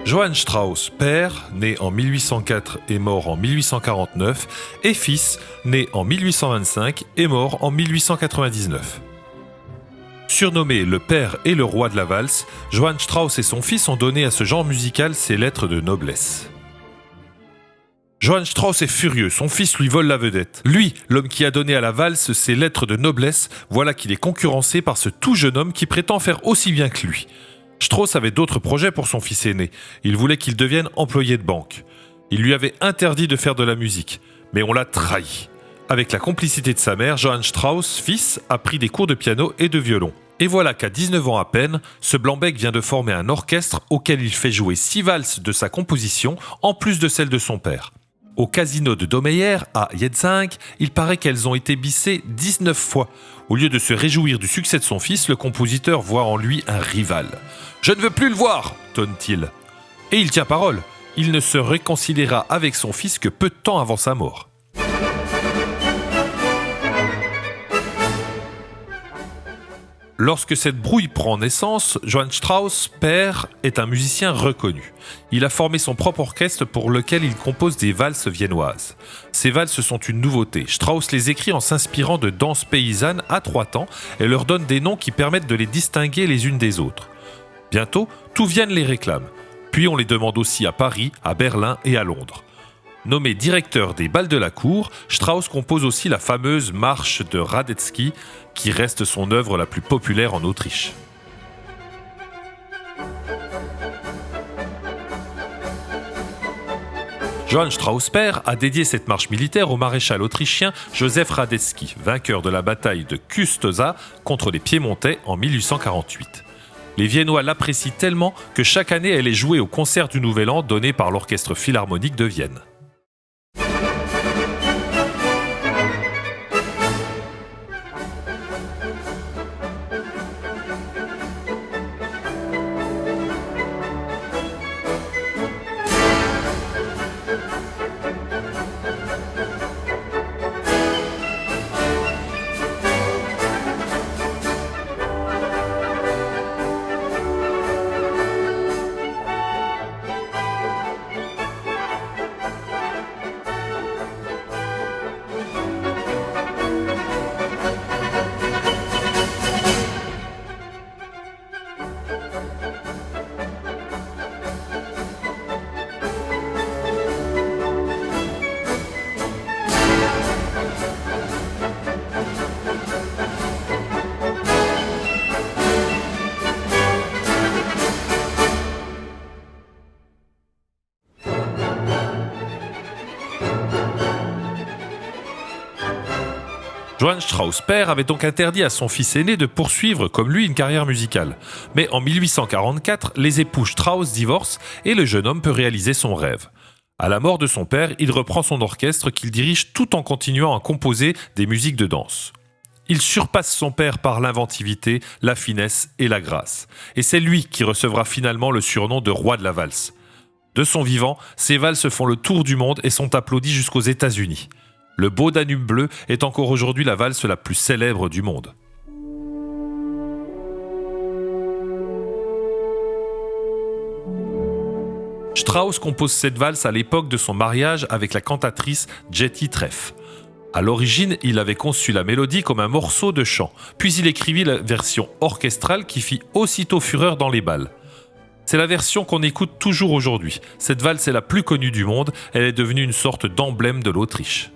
Johann Strauss, père, né en 1804 et mort en 1849, et fils, né en 1825 et mort en 1899. Surnommé le père et le roi de la valse, Johann Strauss et son fils ont donné à ce genre musical ses lettres de noblesse. Johann Strauss est furieux, son fils lui vole la vedette. Lui, l'homme qui a donné à la valse ses lettres de noblesse, voilà qu'il est concurrencé par ce tout jeune homme qui prétend faire aussi bien que lui. Strauss avait d'autres projets pour son fils aîné. Il voulait qu'il devienne employé de banque. Il lui avait interdit de faire de la musique, mais on l'a trahi. Avec la complicité de sa mère, Johann Strauss, fils, a pris des cours de piano et de violon. Et voilà qu'à 19 ans à peine, ce blanc-bec vient de former un orchestre auquel il fait jouer 6 valses de sa composition, en plus de celles de son père. Au casino de Domeyer, à Jezzink, il paraît qu'elles ont été bissées 19 fois. Au lieu de se réjouir du succès de son fils, le compositeur voit en lui un rival. « Je ne veux plus le voir !» tonne-t-il. Et il tient parole. Il ne se réconciliera avec son fils que peu de temps avant sa mort. Lorsque cette brouille prend naissance, Johann Strauss, père, est un musicien reconnu. Il a formé son propre orchestre pour lequel il compose des valses viennoises. Ces valses sont une nouveauté. Strauss les écrit en s'inspirant de danses paysannes à 3 temps et leur donne des noms qui permettent de les distinguer les unes des autres. Bientôt, tout Vienne les réclame. Puis on les demande aussi à Paris, à Berlin et à Londres. Nommé directeur des bals de la cour, Strauss compose aussi la fameuse marche de Radetzky, qui reste son œuvre la plus populaire en Autriche. Johann Strauss père a dédié cette marche militaire au maréchal autrichien Joseph Radetzky, vainqueur de la bataille de Custoza contre les Piémontais en 1848. Les Viennois l'apprécient tellement que chaque année elle est jouée au concert du Nouvel An donné par l'Orchestre Philharmonique de Vienne. Johann Strauss père avait donc interdit à son fils aîné de poursuivre comme lui une carrière musicale. Mais en 1844, les époux Strauss divorcent et le jeune homme peut réaliser son rêve. À la mort de son père, il reprend son orchestre qu'il dirige tout en continuant à composer des musiques de danse. Il surpasse son père par l'inventivité, la finesse et la grâce. Et c'est lui qui recevra finalement le surnom de roi de la valse. De son vivant, ses valses font le tour du monde et sont applaudies jusqu'aux États-Unis. Le beau Danube bleu est encore aujourd'hui la valse la plus célèbre du monde. Strauss compose cette valse à l'époque de son mariage avec la cantatrice Jetty Treff. À l'origine, il avait conçu la mélodie comme un morceau de chant, puis il écrivit la version orchestrale qui fit aussitôt fureur dans les bals. C'est la version qu'on écoute toujours aujourd'hui. Cette valse est la plus connue du monde, elle est devenue une sorte d'emblème de l'Autriche.